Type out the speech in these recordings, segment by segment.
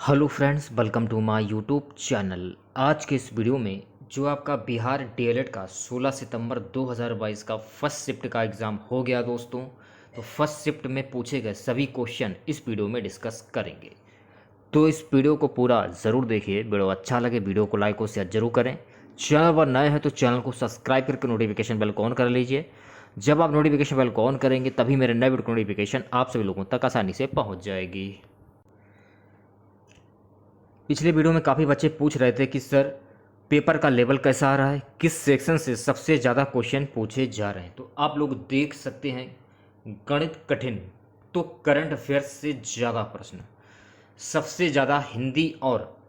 Hello friends, welcome to my YouTube channel. आज के इस वीडियो में जो आपका बिहार डीएलएड का 16 सितंबर 2022 का फर्स्ट शिफ्ट का एग्ज़ाम हो गया दोस्तों। तो फर्स्ट शिफ्ट में पूछे गए सभी क्वेश्चन इस वीडियो में डिस्कस करेंगे। तो इस वीडियो को पूरा ज़रूर देखिए। वीडियो अच्छा लगे वीडियो को लाइक और शेयर जरूर करें। चैनल पर नए हैं तो चैनल को सब्सक्राइब करके नोटिफिकेशन बेल को ऑन कर लीजिए। जब आप नोटिफिकेशन बेल को ऑन करेंगे तभी मेरे नए वीडियो की नोटिफिकेशन आप सभी लोगों तक आसानी से पहुँच जाएगी। पिछले वीडियो में काफ़ी बच्चे पूछ रहे थे कि सर पेपर का लेवल कैसा आ रहा है, किस सेक्शन से सबसे ज़्यादा क्वेश्चन पूछे जा रहे हैं। तो आप लोग देख सकते हैं गणित कठिन तो करंट अफेयर्स से ज़्यादा प्रश्न, सबसे ज़्यादा हिंदी और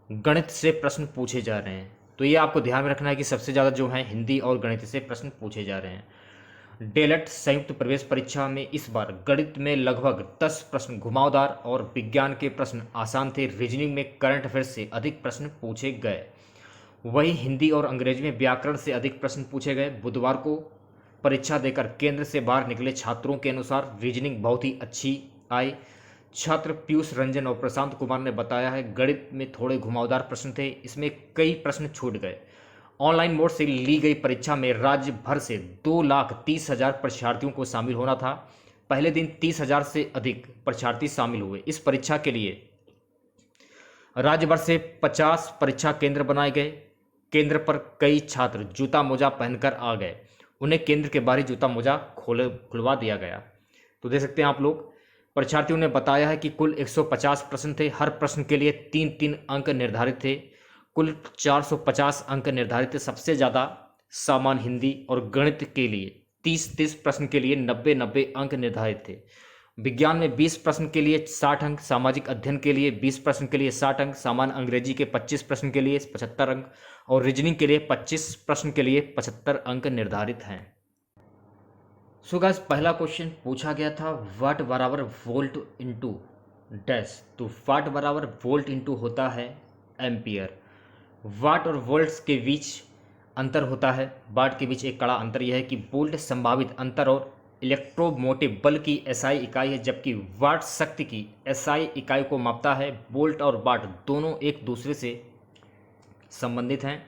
गणित से प्रश्न पूछे जा रहे हैं। तो ये आपको ध्यान में रखना है कि सबसे ज़्यादा जो है हिंदी और गणित से प्रश्न पूछे जा रहे हैं। डीएलएड संयुक्त प्रवेश परीक्षा में इस बार गणित में लगभग 10 प्रश्न घुमावदार और विज्ञान के प्रश्न आसान थे। रीजनिंग में करंट अफेयर्स से अधिक प्रश्न पूछे गए। वहीं हिंदी और अंग्रेजी में व्याकरण से अधिक प्रश्न पूछे गए। बुधवार को परीक्षा देकर केंद्र से बाहर निकले छात्रों के अनुसार रीजनिंग बहुत ही अच्छी आई। छात्र पीयूष रंजन और प्रशांत कुमार ने बताया है गणित में थोड़े घुमावदार प्रश्न थे, इसमें कई प्रश्न छूट गए। ऑनलाइन मोड से ली गई परीक्षा में राज्य भर से 2,30,000 परीक्षार्थियों को शामिल होना था। पहले दिन 30,000 से अधिक परीक्षार्थी शामिल हुए। इस परीक्षा के लिए राज्य भर से 50 परीक्षा केंद्र बनाए गए। केंद्र पर कई छात्र जूता मोजा पहनकर आ गए। उन्हें केंद्र के बाहरी जूता मोजा खुलवा दिया गया। तो देख सकते हैं आप लोग, परीक्षार्थियों ने बताया है कि कुल 150 प्रश्न थे। हर प्रश्न के लिए 3-3 अंक निर्धारित थे। कुल 450 अंक निर्धारित थे। सबसे ज़्यादा सामान्य हिंदी और गणित के लिए 30-30 प्रश्न के लिए 90-90 अंक निर्धारित थे। विज्ञान में 20 प्रश्न के लिए 60 अंक, सामाजिक अध्ययन के लिए 20 प्रश्न के लिए 60 अंक, सामान्य अंग्रेजी के 25 प्रश्न के लिए 75 अंक और रीजनिंग के लिए 25 प्रश्न के लिए 75 अंक निर्धारित हैं। सो गाइस, पहला क्वेश्चन पूछा गया था वाट बराबर वोल्ट इंटू डैश। तो वाट बराबर वोल्ट इंटू होता है एम्पियर। वाट और वोल्ट्स के बीच अंतर होता है। वाट के बीच एक कड़ा अंतर यह है कि वोल्ट संभावित अंतर और इलेक्ट्रोमोटिव बल की एसआई इकाई है, जबकि वाट शक्ति की एसआई इकाई को मापता है। वोल्ट और वाट दोनों एक दूसरे से संबंधित हैं।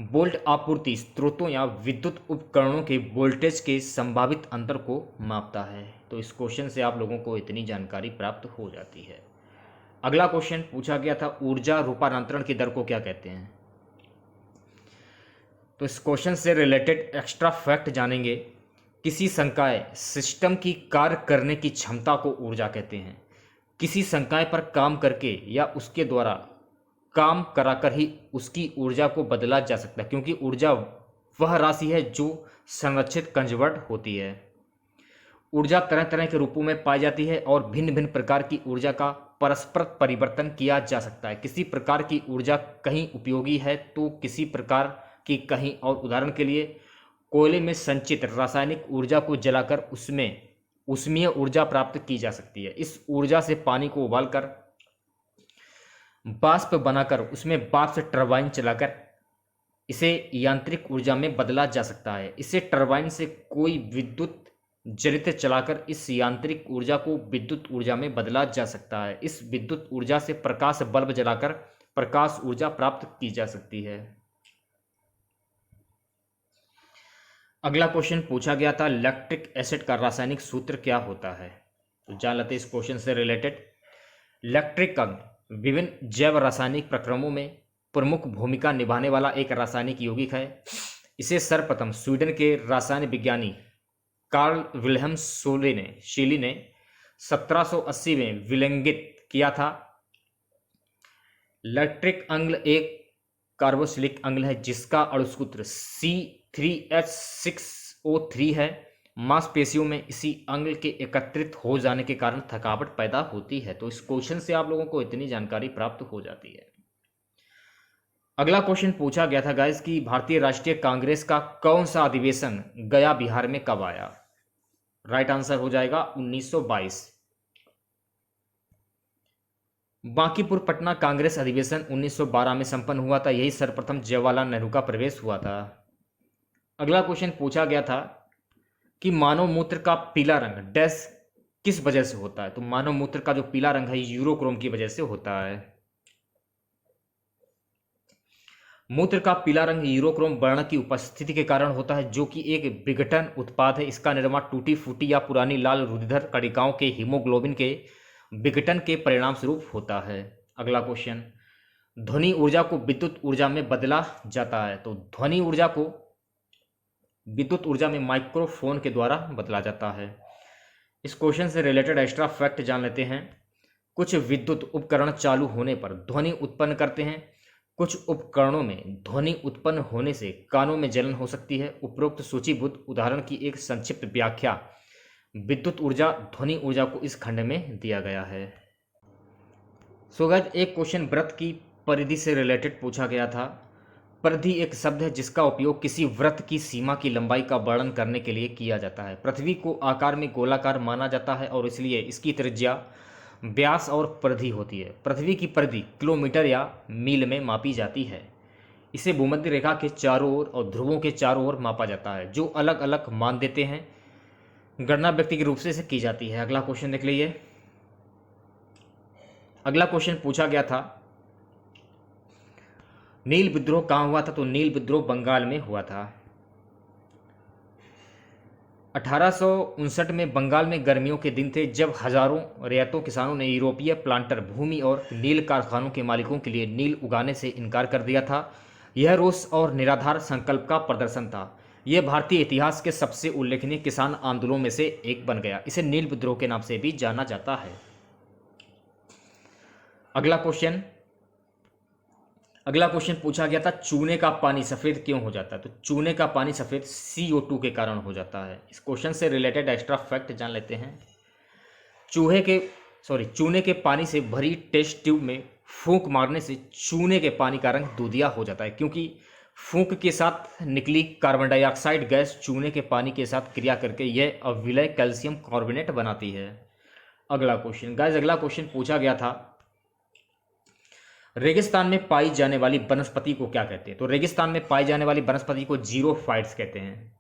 वोल्ट आपूर्ति स्रोतों या विद्युत उपकरणों के वोल्टेज के संभावित अंतर को मापता है। तो इस क्वेश्चन से आप लोगों को इतनी जानकारी प्राप्त हो जाती है। अगला क्वेश्चन पूछा गया था ऊर्जा रूपांतरण की दर को क्या कहते हैं। तो इस क्वेश्चन से रिलेटेड एक्स्ट्रा फैक्ट जानेंगे। किसी संकाय सिस्टम की कार्य करने की क्षमता को ऊर्जा कहते हैं। किसी संकाय पर काम करके या उसके द्वारा काम कराकर ही उसकी ऊर्जा को बदला जा सकता है, क्योंकि ऊर्जा वह राशि है जो संरक्षित कन्वर्ट होती है। ऊर्जा तरह तरह के रूपों में पाई जाती है और भिन्न भिन्न प्रकार की ऊर्जा का परस्पर परिवर्तन किया जा सकता है। किसी प्रकार की ऊर्जा कहीं उपयोगी है तो किसी प्रकार की कहीं और। उदाहरण के लिए कोयले में संचित रासायनिक ऊर्जा को जलाकर उसमें ऊष्मीय ऊर्जा प्राप्त की जा सकती है। इस ऊर्जा से पानी को उबालकर वाष्प बनाकर उसमें भाप से टरबाइन चलाकर इसे यांत्रिक ऊर्जा में बदला जा सकता है। इसे टरबाइन से कोई विद्युत जनित्र चलाकर इस यांत्रिक ऊर्जा को विद्युत ऊर्जा में बदला जा सकता है। इस विद्युत ऊर्जा से प्रकाश बल्ब जलाकर प्रकाश ऊर्जा प्राप्त की जा सकती है। अगला क्वेश्चन पूछा गया था लैक्टिक एसिड का रासायनिक सूत्र क्या होता है। तो जान लेते हैं इस क्वेश्चन से रिलेटेड। लैक्टिक अम्ल विभिन्न जैव रासायनिक प्रक्रमों में प्रमुख भूमिका निभाने वाला एक रासायनिक यौगिक है। इसे सर्वप्रथम स्वीडन के रसायन विज्ञानी कार्ल विल्हेम शीली ने 1780 में विलंगित किया था। लैक्टिक अम्ल एक कार्बोक्सिलिक अम्ल है जिसका अणुसूत्र C3H6O3 है। मांसपेशियों में इसी अम्ल के एकत्रित हो जाने के कारण थकावट पैदा होती है। तो इस क्वेश्चन से आप लोगों को इतनी जानकारी प्राप्त हो जाती है। अगला क्वेश्चन पूछा गया था गाइस कि भारतीय राष्ट्रीय कांग्रेस का कौन सा अधिवेशन गया बिहार में कब आया। राइट आंसर हो जाएगा 1922। बांकीपुर पटना कांग्रेस अधिवेशन 1912 में संपन्न हुआ था। यही सर्वप्रथम जवाहरलाल नेहरू का प्रवेश हुआ था। अगला क्वेश्चन पूछा गया था कि मानव मूत्र का पीला रंग डैश किस वजह से होता है? तो मानव मूत्र का जो पीला रंग है यूरोक्रोम की वजह से होता है। मूत्र का पीला रंग यूरोक्रोम वर्ण की उपस्थिति के कारण होता है, जो कि एक विघटन उत्पाद है। इसका निर्माण टूटी फूटी या पुरानी लाल रुधिर कणिकाओं के हीमोग्लोबिन के विघटन के परिणाम स्वरूप होता है। अगला क्वेश्चन, ध्वनि ऊर्जा को विद्युत ऊर्जा में बदला जाता है। तो ध्वनि ऊर्जा को विद्युत ऊर्जा में माइक्रोफोन के द्वारा बदला जाता है। इस क्वेश्चन से रिलेटेड एक्स्ट्रा फैक्ट जान लेते हैं। कुछ विद्युत उपकरण चालू होने पर ध्वनि उत्पन्न करते हैं। कुछ उपकरणों में ध्वनि उत्पन्न होने से कानों में जलन हो सकती है। उपरोक्त सूचीबद्ध उदाहरण की एक संक्षिप्त व्याख्या विद्युत ऊर्जा ध्वनि ऊर्जा को इस खंड में दिया गया है। सो गाइस, एक क्वेश्चन व्रत की परिधि से रिलेटेड पूछा गया था। परिधि एक शब्द है जिसका उपयोग किसी वृत्त की सीमा की लंबाई का वर्णन करने के लिए किया जाता है। पृथ्वी को आकार में गोलाकार माना जाता है और इसलिए इसकी त्रिज्या, व्यास और परिधि होती है। पृथ्वी की परिधि किलोमीटर या मील में मापी जाती है। इसे भूमध्य रेखा के चारों ओर और ध्रुवों के चारों ओर मापा जाता है, जो अलग अलग मान देते हैं। गणना व्यक्तिगत रूप से इसे की जाती है। अगला क्वेश्चन देख लीजिए। अगला क्वेश्चन पूछा गया था, नील विद्रोह कहाँ हुआ था? तो नील विद्रोह बंगाल में हुआ था। 1859 में बंगाल में गर्मियों के दिन थे, जब हजारों रैयतों किसानों ने यूरोपीय प्लांटर भूमि और नील कारखानों के मालिकों के लिए नील उगाने से इनकार कर दिया था। यह रोष और निराधार संकल्प का प्रदर्शन था। यह भारतीय इतिहास के सबसे उल्लेखनीय किसान आंदोलनों में से एक बन गया। इसे नील विद्रोह के नाम से भी जाना जाता है। अगला क्वेश्चन पूछा गया था, चूने का पानी सफ़ेद क्यों हो जाता है? तो चूने का पानी सफ़ेद CO2 के कारण हो जाता है। इस क्वेश्चन से रिलेटेड एक्स्ट्रा फैक्ट जान लेते हैं। चूने के पानी से भरी टेस्ट ट्यूब में फूंक मारने से चूने के पानी का रंग दूधिया हो जाता है, क्योंकि फूंक के साथ निकली कार्बन डाइऑक्साइड गैस चूने के पानी के साथ क्रिया करके यह अविलय कैल्शियम कार्बोनेट बनाती है। अगला क्वेश्चन पूछा गया था, रेगिस्तान में पाई जाने वाली वनस्पति को क्या कहते हैं? तो रेगिस्तान में पाई जाने वाली वनस्पति को जीरोफाइट्स कहते हैं।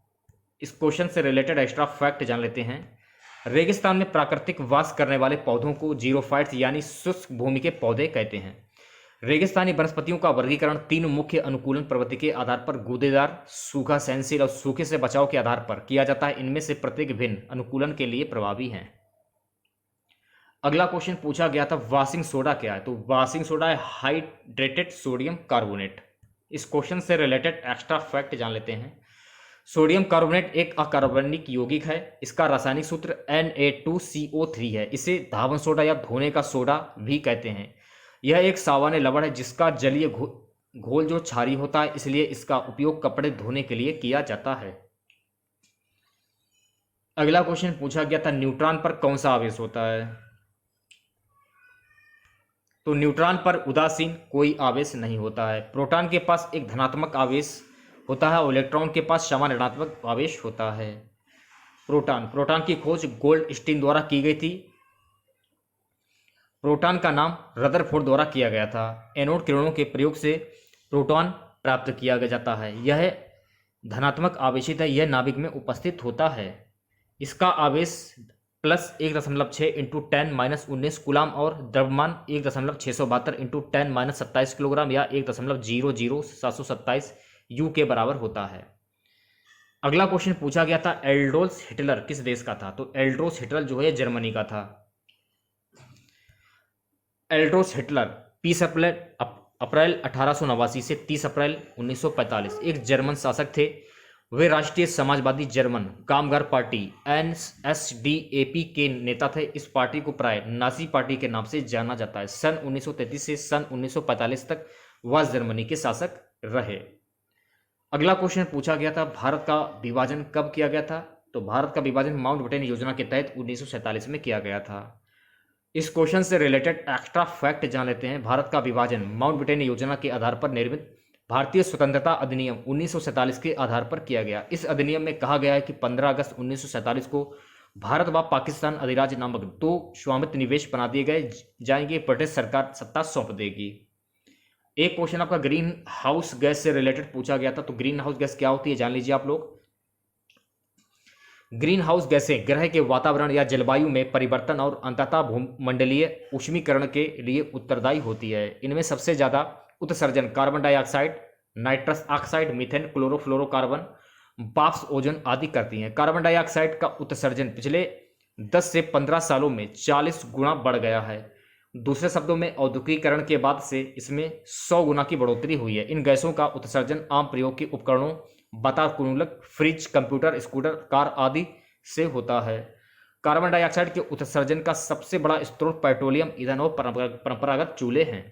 इस क्वेश्चन से रिलेटेड एक्स्ट्रा फैक्ट जान लेते हैं। रेगिस्तान में प्राकृतिक वास करने वाले पौधों को जीरोफाइट्स यानी शुष्क भूमि के पौधे कहते हैं। रेगिस्तानी वनस्पतियों का वर्गीकरण 3 मुख्य अनुकूलन प्रवृत्ति के आधार पर गूदेदार, सूखा सहनशील और सूखे से बचाव के आधार पर किया जाता है। इनमें से प्रत्येक भिन्न अनुकूलन के लिए प्रभावी हैं। अगला क्वेश्चन पूछा गया था, वाशिंग सोडा क्या है? तो वाशिंग सोडा है हाइड्रेटेड सोडियम कार्बोनेट। इस क्वेश्चन से रिलेटेड एक्स्ट्रा फैक्ट जान लेते हैं। सोडियम कार्बोनेट एक अकार्बनिक यौगिक है। इसका रासायनिक सूत्र Na2CO3 है। इसे धावन सोडा या धोने का सोडा भी कहते हैं। यह एक सामान्य लवण है जिसका जलीय घोल जो क्षारीय होता है, इसलिए इसका उपयोग कपड़े धोने के लिए किया जाता है। अगला क्वेश्चन पूछा गया था, न्यूट्रॉन पर कौन सा आवेश होता है? तो न्यूट्रॉन पर उदासीन कोई आवेश नहीं होता है। प्रोटॉन के पास एक धनात्मक आवेश होता है और इलेक्ट्रॉन के पास समान ऋणात्मक आवेश होता है। प्रोटॉन की खोज गोल्डस्टीन द्वारा की गई थी। प्रोटॉन का नाम रदरफोर्ड द्वारा किया गया था। एनोड किरणों के प्रयोग से प्रोटॉन प्राप्त किया जाता है। यह धनात्मक आवेशित है। यह नाभिक में उपस्थित होता है। इसका आवेश +1.6 × 10⁻19 कूलाम और द्रव्यमान 1.672 × 10⁻27 किलोग्राम या 1.00727 U के बराबर होता है। अगला क्वेश्चन पूछा गया था, एडोल्फ हिटलर किस देश का था? तो एडोल्फ हिटलर जो है जर्मनी का था। एडोल्फ हिटलर 20 अप्रैल 1889 से 30 अप्रैल 1945 एक जर्मन शासक थे। वे राष्ट्रीय समाजवादी जर्मन कामगार पार्टी NSDAP के नेता थे। इस पार्टी को प्राय नाजी पार्टी के नाम से जाना जाता है। सन 1933 से सन 1945 तक वह जर्मनी के शासक रहे। अगला क्वेश्चन पूछा गया था, भारत का विभाजन कब किया गया था? तो भारत का विभाजन माउंटबेटन योजना के तहत 1947 में किया गया था। इस क्वेश्चन से रिलेटेड एक्स्ट्रा फैक्ट जान लेते हैं। भारत का विभाजन माउंटबेटन योजना के आधार पर निर्मित भारतीय स्वतंत्रता अधिनियम 1947 के आधार पर किया गया। इस अधिनियम में कहा गया है कि 15 अगस्त 1947 को भारत व पाकिस्तान अधिराज्य नामक 2 स्वामित्व निवेश बना दिए गए जाएंगे। ब्रिटिश सरकार सत्ता सौंप देगी। एक क्वेश्चन आपका ग्रीन हाउस गैस से रिलेटेड पूछा गया था। तो ग्रीन हाउस गैस क्या होती है जान लीजिए आप लोग। ग्रीन हाउस गैसें ग्रह के वातावरण या जलवायु में परिवर्तन और अंततः भूमंडलीय ऊष्मीकरण के लिए उत्तरदायी होती है। इनमें सबसे ज़्यादा उत्सर्जन carbon dioxide, nitrous oxide, methane, chlorofluorocarbon, वाष्प, ओजोन आदि करती हैं। कार्बन डाइऑक्साइड का उत्सर्जन पिछले 10 से 15 सालों में 40 गुना बढ़ गया है। दूसरे शब्दों में औद्योगिकीकरण के बाद से इसमें 100 गुना की बढ़ोतरी हुई है। इन गैसों का उत्सर्जन आम प्रयोग के उपकरणों, वातानुकूलक, फ्रिज, कंप्यूटर, स्कूटर, कार आदि से होता है। कार्बन डाइऑक्साइड के उत्सर्जन का सबसे बड़ा स्रोत पेट्रोलियम ईंधन और परंपरागत चूल्हे हैं।